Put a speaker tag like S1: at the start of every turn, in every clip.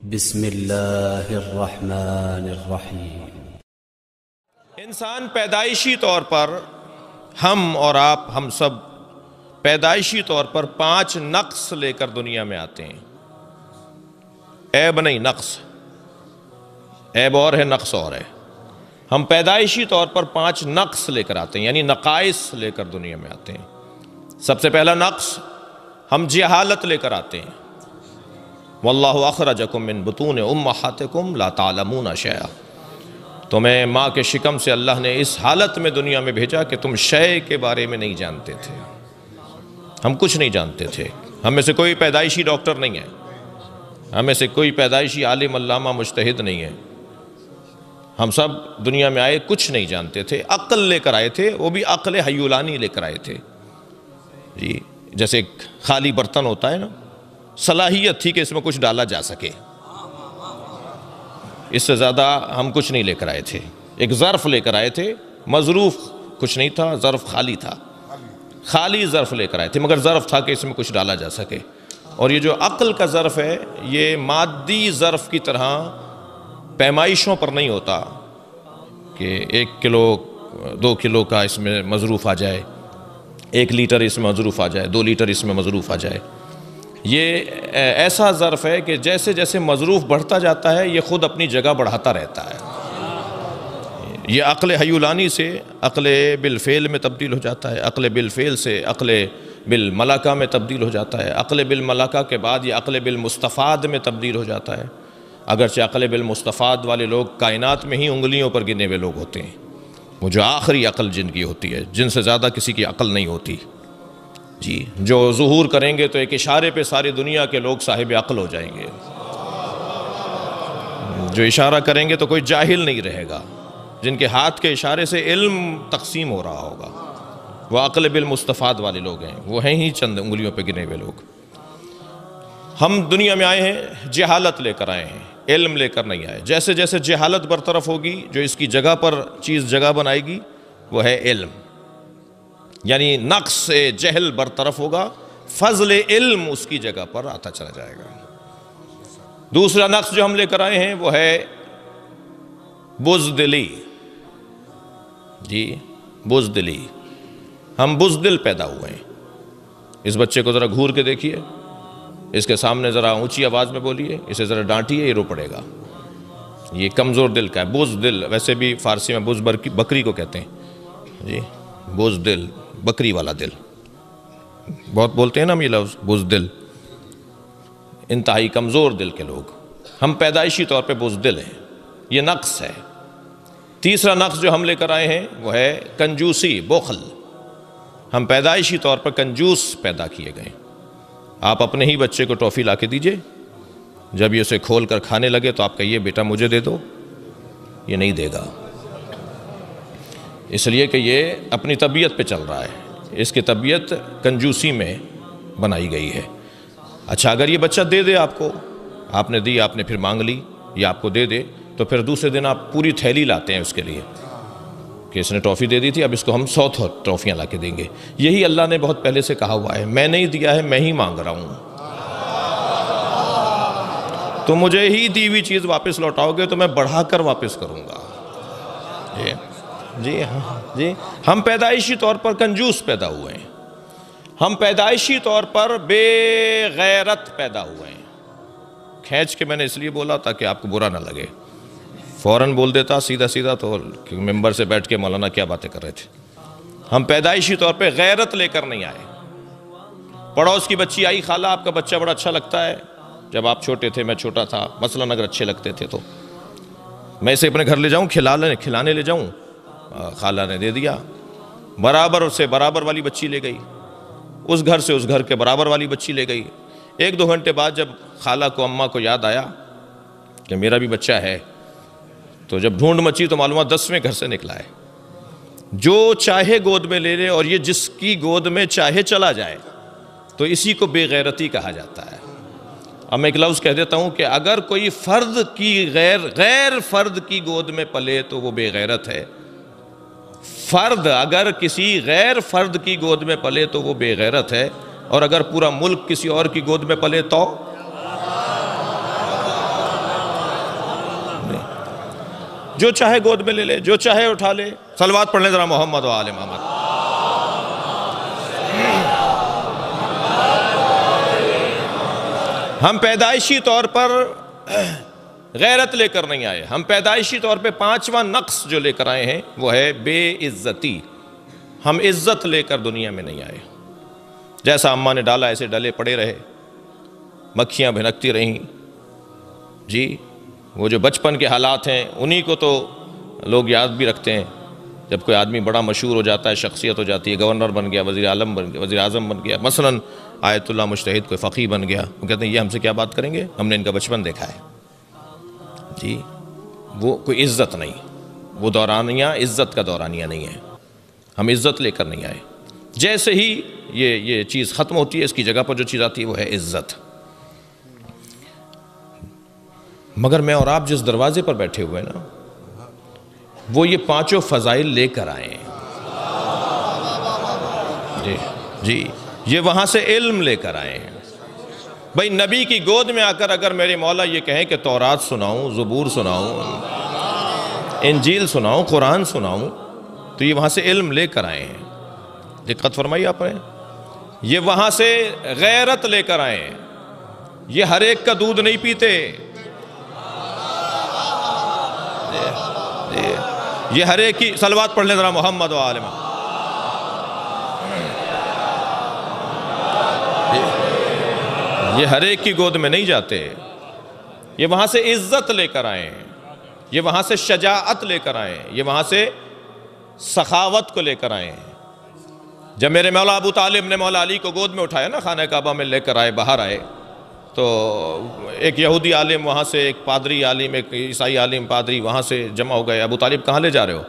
S1: بسم اللہ الرحمن الرحیم۔
S2: انسان پیدائشی طور پر ہم اور آپ ہم سب پیدائشی طور پر 5 نقص لے کر دنیا میں آتے ہیں۔ عیب نہیں، نقص۔ عیب اور ہے، نقص اور ہے۔ ہم پیدائشی طور پر 5 نقص لے کر آتے ہیں، یعنی نقائص لے کر دنیا میں آتے ہیں۔ سب سے پہلا نقص، ہم جہالت لے کر آتے ہیں۔ واللہ اخرجکم من بطون امہاتکم لا تعلمون شیئا، تمہیں ماں کے شکم سے اللہ نے اس حالت میں دنیا میں بھیجا کہ تم شے کے بارے میں نہیں جانتے تھے۔ ہم کچھ نہیں جانتے تھے۔ ہم میں سے کوئی پیدائشی ڈاکٹر نہیں ہے، ہم میں سے کوئی پیدائشی عالم علامہ مجتہد نہیں ہے۔ ہم سب دنیا میں آئے کچھ نہیں جانتے تھے، عقل لے کر آئے تھے، وہ بھی عقل حیولانی لے کر آئے تھے۔ جی، جیسے ایک خالی برتن ہوتا ہے نا، صلاحیت تھی کہ اس میں کچھ ڈالا جا سکے، اس سے زیادہ ہم کچھ نہیں لے کر آئے تھے۔ ایک ظرف لے کر آئے تھے، مظروف کچھ نہیں تھا، ظرف خالی تھا، خالی ظرف لے کر آئے تھے، مگر ظرف تھا کہ اس میں کچھ ڈالا جا سکے۔ اور یہ جو عقل کا ظرف ہے، یہ مادی ظرف کی طرح پیمائشوں پر نہیں ہوتا کہ 1 کلو 2 کلو کا اس میں مظروف آ جائے، 1 لیٹر اس میں مظروف آ جائے، 2 لیٹر اس میں مظروف آ جائے۔ یہ ایسا ظرف ہے کہ جیسے جیسے مظروف بڑھتا جاتا ہے، یہ خود اپنی جگہ بڑھاتا رہتا ہے۔ یہ عقل حیولانی سے عقل بالفعل میں تبدیل ہو جاتا ہے، عقل بالفعل سے عقل بالملکہ میں تبدیل ہو جاتا ہے، عقل بالملکہ کے بعد یہ عقل بالمستفاد میں تبدیل ہو جاتا ہے۔ اگرچہ عقل بالمستفاد والے لوگ کائنات میں ہی انگلیوں پر گنے ہوئے لوگ ہوتے ہیں، وہ جو آخری عقل جن کی ہوتی ہے، جن سے زیادہ کسی کی عقل نہیں ہوتی۔ جی، جو ظہور کریں گے تو ایک اشارے پہ ساری دنیا کے لوگ صاحب عقل ہو جائیں گے۔ جو اشارہ کریں گے تو کوئی جاہل نہیں رہے گا، جن کے ہاتھ کے اشارے سے علم تقسیم ہو رہا ہوگا، وہ عقل بالمستفاد والے لوگ ہیں، وہ ہیں ہی چند انگلیوں پہ گنے ہوئے لوگ۔ ہم دنیا میں آئے ہیں، جہالت لے کر آئے ہیں، علم لے کر نہیں آئے۔ جیسے جیسے جہالت برطرف ہوگی، جو اس کی جگہ پر چیز جگہ بنائے گی وہ ہے علم، یعنی نقص جہل برطرف ہوگا، فضل علم اس کی جگہ پر آتا چلا جائے گا۔ دوسرا نقص جو ہم لے کر آئے ہیں وہ ہے بزدلی۔ جی، بزدلی، ہم بزدل پیدا ہوئے ہیں۔ اس بچے کو ذرا گھور کے دیکھیے، اس کے سامنے ذرا اونچی آواز میں بولیے، اسے ذرا ڈانٹیے، یہ رو پڑے گا۔ یہ کمزور دل کا ہے، بزدل۔ ویسے بھی فارسی میں بز بکری کو کہتے ہیں۔ جی، بزدل، بکری والا دل، بہت بولتے ہیں نا ہم یہ لفظ بزدل، انتہائی کمزور دل کے لوگ۔ ہم پیدائشی طور پہ بزدل ہیں، یہ نقص ہے۔ تیسرا نقص جو ہم لے کر آئے ہیں وہ ہے کنجوسی، بخل۔ ہم پیدائشی طور پر کنجوس پیدا کیے گئے۔ آپ اپنے ہی بچے کو ٹافی لا کے دیجئے، جب یہ اسے کھول کر کھانے لگے تو آپ کہیے بیٹا مجھے دے دو، یہ نہیں دے گا، اس لیے کہ یہ اپنی طبیعت پہ چل رہا ہے، اس کی طبیعت کنجوسی میں بنائی گئی ہے۔ اچھا، اگر یہ بچہ دے دے آپ کو، آپ نے دی، آپ نے پھر مانگ لی، یہ آپ کو دے دے، تو پھر دوسرے دن آپ پوری تھیلی لاتے ہیں اس کے لیے کہ اس نے ٹافی دے دی تھی، اب اس کو ہم 100 ٹافیاں لا کے دیں گے۔ یہی اللہ نے بہت پہلے سے کہا ہوا ہے، میں نہیں دیا ہے، میں ہی مانگ رہا ہوں، تو مجھے ہی دی ہوئی چیز واپس لوٹاؤ گے تو میں بڑھا کر واپس کروں گا۔ جی ہاں، جی، ہم پیدائشی طور پر کنجوس پیدا ہوئے ہیں، ہم پیدائشی طور پر بے غیرت پیدا ہوئے ہیں۔ کھینچ کے میں نے اس لیے بولا تاکہ آپ کو برا نہ لگے، فوراً بول دیتا سیدھا سیدھا تو ممبر سے بیٹھ کے مولانا کیا باتیں کر رہے تھے۔ ہم پیدائشی طور پہ غیرت لے کر نہیں آئے۔ پڑوس کی بچی آئی، خالہ آپ کا بچہ بڑا اچھا لگتا ہے، جب آپ چھوٹے تھے میں چھوٹا تھا، مثلاً اگر اچھے لگتے تھے تو میں اسے اپنے گھر لے جاؤں، کھلانے لے جاؤں، خالہ نے دے دیا۔ برابر سے برابر والی بچی لے گئی، اس گھر سے اس گھر کے برابر والی بچی لے گئی۔ 1-2 گھنٹے بعد جب خالہ کو، اماں کو یاد آیا کہ میرا بھی بچہ ہے، تو جب ڈھونڈ مچی تو معلومات 10ویں گھر سے نکلا ہے۔ جو چاہے گود میں لے لے، اور یہ جس کی گود میں چاہے چلا جائے، تو اسی کو بے غیرتی کہا جاتا ہے۔ اب میں ایک لفظ کہہ دیتا ہوں کہ اگر کوئی فرد کی غیر فرد کی گود میں پلے تو وہ بے غیرت ہے، فرد اگر کسی غیر فرد کی گود میں پلے تو وہ بے غیرت ہے، اور اگر پورا ملک کسی اور کی گود میں پلے تو جو چاہے گود میں لے لے، جو چاہے اٹھا لے۔ صلوات پڑھ لیں ذرا محمد و آل محمد۔ ہم پیدائشی طور پر غیرت لے کر نہیں آئے، ہم پیدائشی طور پہ 5واں نقص جو لے کر آئے ہیں وہ ہے بے عزتی۔ ہم عزت لے کر دنیا میں نہیں آئے، جیسا اماں نے ڈالا ایسے ڈلے پڑے رہے، مکھیاں بھنکتی رہیں۔ جی وہ جو بچپن کے حالات ہیں انہی کو تو لوگ یاد بھی رکھتے ہیں۔ جب کوئی آدمی بڑا مشہور ہو جاتا ہے، شخصیت ہو جاتی ہے، گورنر بن گیا، وزیر اعظم بن گیا، مثلا آیت اللہ مجتہد کوئی فقیہ بن گیا، وہ کہتے ہیں یہ ہم سے کیا بات کریں گے، ہم نے ان کا بچپن دیکھا ہے۔ جی وہ کوئی عزت نہیں، وہ دورانیہ عزت کا دورانیہ نہیں ہے، ہم عزت لے کر نہیں آئے۔ جیسے ہی یہ چیز ختم ہوتی ہے، اس کی جگہ پر جو چیز آتی ہے وہ ہے عزت۔ مگر میں اور آپ جس دروازے پر بیٹھے ہوئے نا، وہ یہ 5 فضائل لے کر آئے ہیں۔ جی یہ وہاں سے علم لے کر آئے ہیں۔ بھئی نبی کی گود میں آ کر اگر میرے مولا یہ کہیں کہ تورات سناؤں، زبور سناؤں، انجیل سناؤں، قرآن سناؤں، تو یہ وہاں سے علم لے کر آئے ہیں۔ دقت فرمائی آپ نے، یہ وہاں سے غیرت لے کر آئے ہیں۔ یہ ہر ایک کا دودھ نہیں پیتے، یہ ہر ایک کی صلوات پڑھ لیں ذرا محمد و آل محمد۔ یہ ہر ایک کی گود میں نہیں جاتے، یہ وہاں سے عزت لے کر آئے ہیں، یہ وہاں سے شجاعت لے کر آئے ہیں، یہ وہاں سے سخاوت کو لے کر آئے ہیں۔ جب میرے مولا ابو طالب نے مولا علی کو گود میں اٹھایا نا، خانہ کعبہ میں لے کر آئے، باہر آئے، تو ایک یہودی عالم وہاں سے، ایک پادری عالم، ایک عیسائی عالم پادری وہاں سے جمع ہو گئے۔ ابو طالب کہاں لے جا رہے ہو؟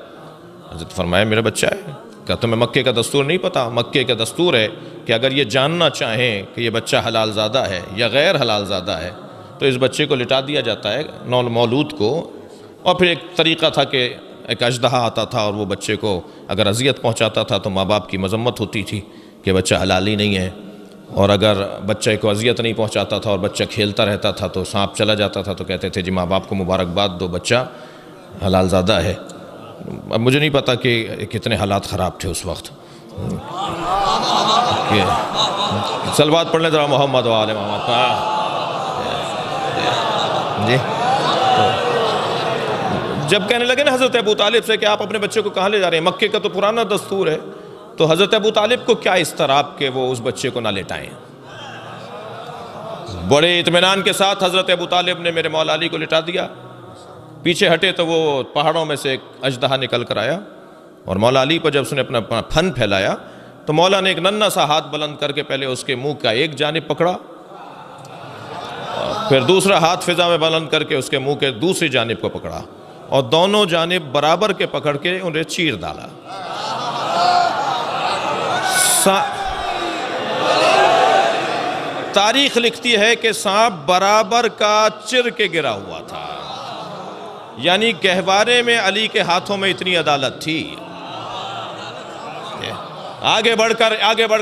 S2: حضرت فرمایا میرا بچہ ہے۔ کہا تمہیں مکے کا دستور نہیں پتا؟ مکے کا دستور ہے کہ اگر یہ جاننا چاہیں کہ یہ بچہ حلال زادہ ہے یا غیر حلال زادہ ہے تو اس بچے کو لٹا دیا جاتا ہے، مولود کو، اور پھر ایک طریقہ تھا کہ ایک اژدہا آتا تھا اور وہ بچے کو اگر اذیت پہنچاتا تھا تو ماں باپ کی مذمت ہوتی تھی کہ بچہ حلال ہی نہیں ہے، اور اگر بچے کو اذیت نہیں پہنچاتا تھا اور بچہ کھیلتا رہتا تھا تو سانپ چلا جاتا تھا تو کہتے تھے جی ماں باپ کو مبارکباد دو، بچہ حلال زادہ ہے۔ اب مجھے نہیں پتا کہ کتنے حالات خراب تھے اس وقت۔ صلوات پڑھ لیں ذرا محمد و آل محمد۔ جی جب کہنے لگے نا حضرت ابو طالب سے کہ آپ اپنے بچے کو کہاں لے جا رہے ہیں، مکے کا تو پرانا دستور ہے، تو حضرت ابو طالب کو کیا اضطراب کہ وہ اس بچے کو نہ لٹائیں۔ بڑے اطمینان کے ساتھ حضرت ابو طالب نے میرے مولا علی کو لٹا دیا۔ پیچھے ہٹے تو وہ پہاڑوں میں سے ایک اژدہا نکل کر آیا، اور مولا علی پر جب اس نے اپنا پھن پھیلایا تو مولا نے ایک ننھا سا ہاتھ بلند کر کے پہلے اس کے منہ کا ایک جانب پکڑا، پھر دوسرا ہاتھ فضا میں بلند کر کے اس کے منہ کے دوسری جانب کو پکڑا، اور دونوں جانب برابر کے پکڑ کے انہیں چیر ڈالا۔ تاریخ لکھتی ہے کہ سانپ برابر کا چر کے گرا ہوا تھا، یعنی گہوارے میں علی کے ہاتھوں میں اتنی عدالت تھی۔ آگے بڑھ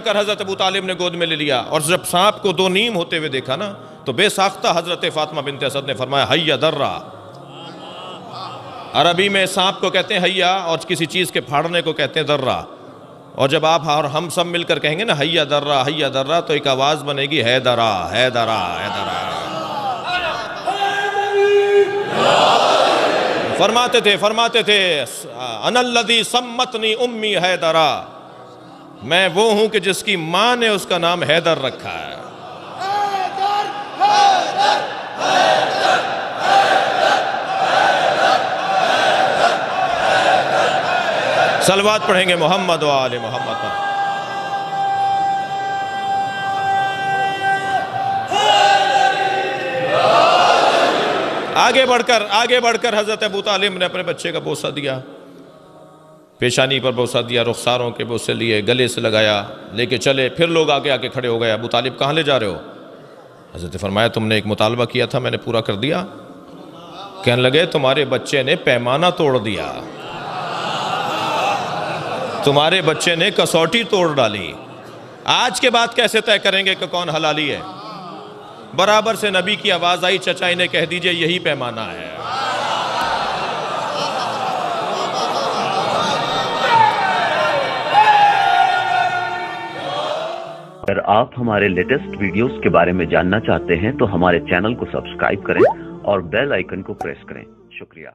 S2: کر حضرت ابو طالب نے گود میں لے لیا، اور جب سانپ کو 2 نیم ہوتے ہوئے دیکھا نا تو بے ساختہ حضرت فاطمہ بنت اسد نے فرمایا حیا درہ۔ عربی میں سانپ کو کہتے ہیں حیا، اور کسی چیز کے پھاڑنے کو کہتے ہیں درہ، اور جب آپ اور ہم سب مل کر کہیں گے نا حیا درہ تو ایک آواز بنے گی حیدرہ حیدرہ حیدرہ۔ فرماتے تھے انا الذی سمتنی امی حیدرہ، میں وہ ہوں کہ جس کی ماں نے اس کا نام حیدر رکھا ہے۔ صلوات پڑھیں گے محمد و آل محمد پر۔ آگے بڑھ کر حضرت ابو طالب نے اپنے بچے کا بوسہ دیا، پیشانی پر بوسہ دیا، رخساروں کے بوسے لیے، گلے سے لگایا، لے کے چلے، پھر لوگ آگے کھڑے ہو گئے۔ ابو طالب کہاں لے جا رہے ہو؟ حضرت فرمایا تم نے ایک مطالبہ کیا تھا، میں نے پورا کر دیا۔ کہنے لگے تمہارے بچے نے پیمانہ توڑ دیا، تمہارے بچے نے کسوٹی توڑ ڈالی، آج کے بعد کیسے طے کریں گے کہ کون حلالی ہے؟ برابر سے نبی کی آواز آئی، چچا انہیں کہہ دیجئے یہی پیمانہ ہے۔
S3: اگر آپ ہمارے لیٹسٹ ویڈیوز کے بارے میں جاننا چاہتے ہیں تو ہمارے چینل کو سبسکرائب کریں اور بیل آئیکن کو پریس کریں۔ شکریہ۔